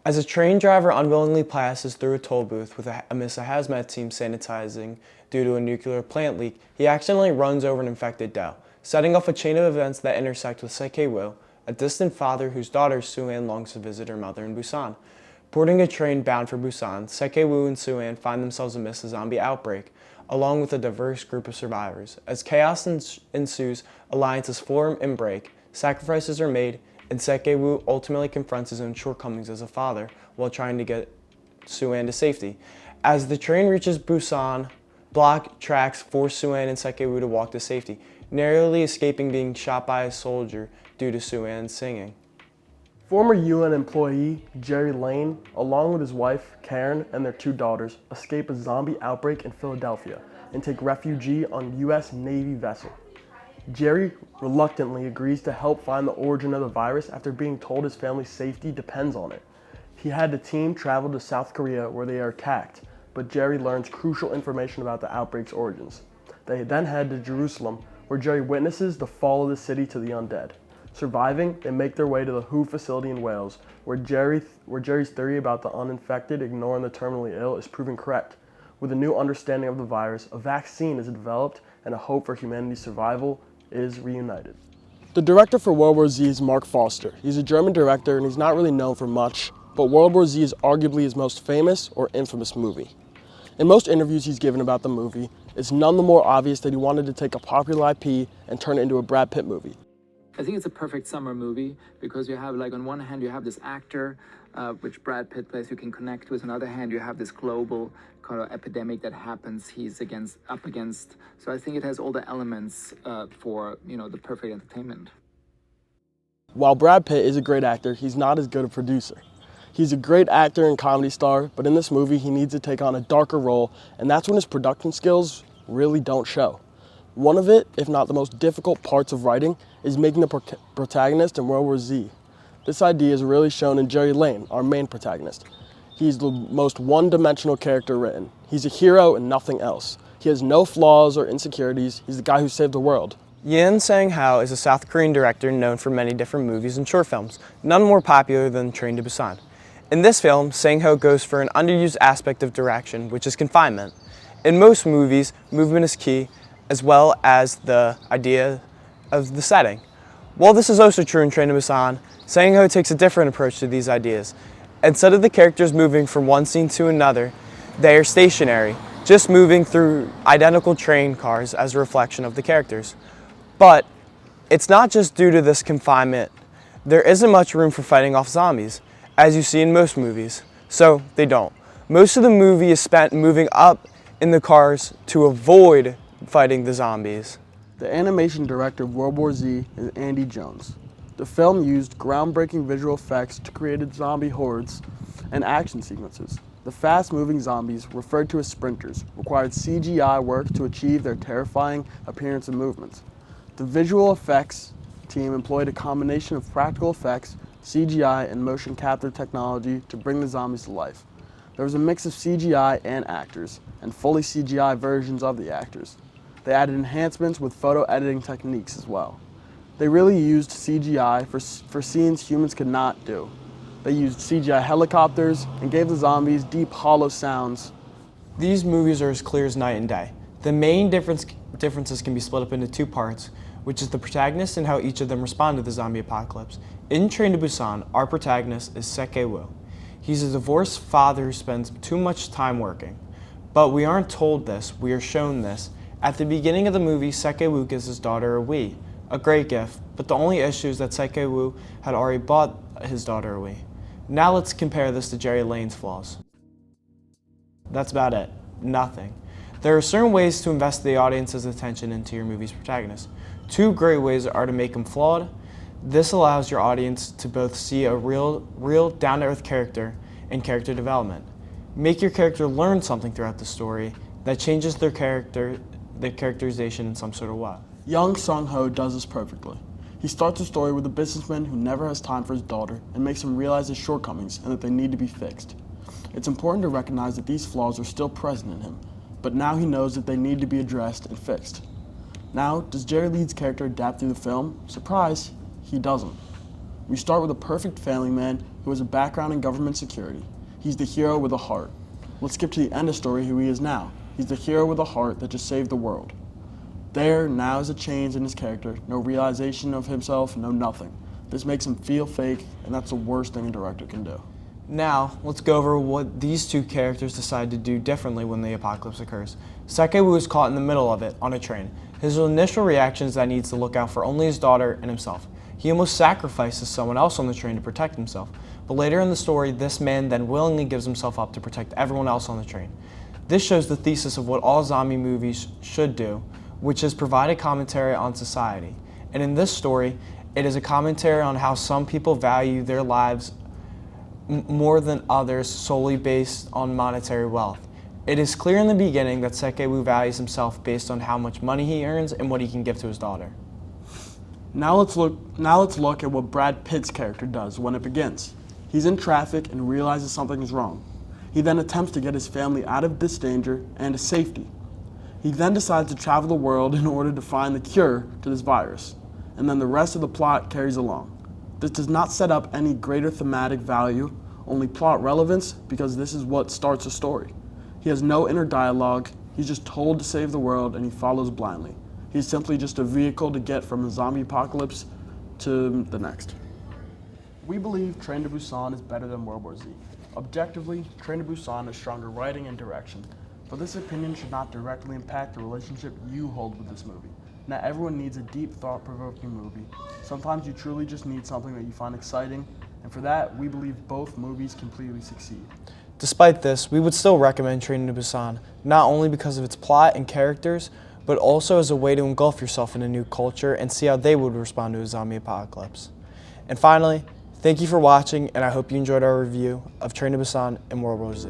As a train driver unwillingly passes through a toll booth amidst a hazmat team sanitizing due to a nuclear plant leak, he accidentally runs over an infected Dell, setting off a chain of events that intersect with Sek-Woo, a distant father whose daughter Soo-An longs to visit her mother in Busan. Boarding a train bound for Busan, Sek-Woo and Soo-An find themselves amidst a zombie outbreak, along with a diverse group of survivors. As chaos ensues, alliances form and break, sacrifices are made, and Sek-Woo ultimately confronts his own shortcomings as a father while trying to get Soo-An to safety. As the train reaches Busan, blocked tracks force Soo-An and Sek-Woo to walk to safety, narrowly escaping being shot by a soldier due to Soo-An's singing. Former UN employee Jerry Lane, along with his wife Karen and their 2 daughters, escape a zombie outbreak in Philadelphia and take refuge on a U.S. Navy vessel. Jerry reluctantly agrees to help find the origin of the virus after being told his family's safety depends on it. He had the team travel to South Korea where they are attacked, but Jerry learns crucial information about the outbreak's origins. They then head to Jerusalem, where Jerry witnesses the fall of the city to the undead. Surviving, they make their way to the WHO facility in Wales, where Jerry's theory about the uninfected ignoring the terminally ill is proven correct. With a new understanding of the virus, a vaccine is developed, and a hope for humanity's survival is reunited. The director for World War Z is Mark Foster. He's a German director and he's not really known for much, but World War Z is arguably his most famous or infamous movie. In most interviews he's given about the movie, it's none the more obvious that he wanted to take a popular IP and turn it into a Brad Pitt movie. I think it's a perfect summer movie because you have, like, on one hand you have this actor, which Brad Pitt plays, you can connect with. On the other hand, you have this global kind of epidemic that happens he's up against. So I think it has all the elements for, the perfect entertainment. While Brad Pitt is a great actor, he's not as good a producer. He's a great actor and comedy star, but in this movie he needs to take on a darker role, and that's when his production skills really don't show. One of it, if not the most difficult parts of writing, is making the protagonist in World War Z. This idea is really shown in Jerry Lane, our main protagonist. He's the most one-dimensional character written. He's a hero and nothing else. He has no flaws or insecurities. He's the guy who saved the world. Yin Sang-ho is a South Korean director known for many different movies and short films, none more popular than Train to Busan. In this film, Sang-ho goes for an underused aspect of direction, which is confinement. In most movies, movement is key, as well as the idea of the setting. While this is also true in Train to Busan, Sang-ho takes a different approach to these ideas. Instead of the characters moving from one scene to another, they are stationary, just moving through identical train cars as a reflection of the characters. But it's not just due to this confinement. There isn't much room for fighting off zombies, as you see in most movies, so they don't. Most of the movie is spent moving up in the cars to avoid fighting the zombies. The animation director of World War Z is Andy Jones. The film used groundbreaking visual effects to create zombie hordes and action sequences. The fast-moving zombies, referred to as sprinters, required CGI work to achieve their terrifying appearance and movements. The visual effects team employed a combination of practical effects, CGI, and motion capture technology to bring the zombies to life. There was a mix of CGI and actors, and fully CGI versions of the actors. They added enhancements with photo editing techniques as well. They really used CGI for scenes humans could not do. They used CGI helicopters and gave the zombies deep, hollow sounds. These movies are as clear as night and day. The main differences can be split up into 2 parts, which is the protagonist and how each of them respond to the zombie apocalypse. In Train to Busan, our protagonist is Sek-Woo. He's a divorced father who spends too much time working. But we aren't told this, we are shown this. At the beginning of the movie, Sek-Woo gives his daughter a Wii, a great gift, but the only issue is that Sek-Woo had already bought his daughter a Wii. Now let's compare this to Jerry Lane's flaws. That's about it. Nothing. There are certain ways to invest the audience's attention into your movie's protagonist. 2 great ways are to make him flawed. This allows your audience to both see a real down-to-earth character and character development. Make your character learn something throughout the story that changes their characterization in some sort of way. Young Sang-ho does this perfectly. He starts a story with a businessman who never has time for his daughter and makes him realize his shortcomings and that they need to be fixed. It's important to recognize that these flaws are still present in him, but now he knows that they need to be addressed and fixed. Now, does Jerry Lee's character adapt through the film? Surprise, he doesn't. We start with a perfect family man who has a background in government security. He's the hero with a heart. Let's skip to the end of the story who he is now. He's the hero with a heart that just saved the world. There now is a change in his character, no realization of himself, no nothing. This makes him feel fake, and that's the worst thing a director can do. Now, let's go over what these two characters decide to do differently when the apocalypse occurs. Sakewoo is caught in the middle of it, on a train. His initial reaction is that he needs to look out for only his daughter and himself. He almost sacrifices someone else on the train to protect himself. But later in the story, this man then willingly gives himself up to protect everyone else on the train. This shows the thesis of what all zombie movies should do, which is provide a commentary on society. And in this story, it is a commentary on how some people value their lives more than others solely based on monetary wealth. It is clear in the beginning that Sakewoo values himself based on how much money he earns and what he can give to his daughter. Now let's look at what Brad Pitt's character does when it begins. He's in traffic and realizes something is wrong. He then attempts to get his family out of this danger and to safety. He then decides to travel the world in order to find the cure to this virus, and then the rest of the plot carries along. This does not set up any greater thematic value, only plot relevance, because this is what starts a story. He has no inner dialogue, he's just told to save the world and he follows blindly. He's simply just a vehicle to get from a zombie apocalypse to the next. We believe Train to Busan is better than World War Z. Objectively, Train to Busan has stronger writing and direction, but this opinion should not directly impact the relationship you hold with this movie. Not everyone needs a deep, thought-provoking movie. Sometimes you truly just need something that you find exciting, and for that, we believe both movies completely succeed. Despite this, we would still recommend Train to Busan, not only because of its plot and characters, but also as a way to engulf yourself in a new culture and see how they would respond to a zombie apocalypse. And finally, thank you for watching, and I hope you enjoyed our review of Train to Busan and World War Z.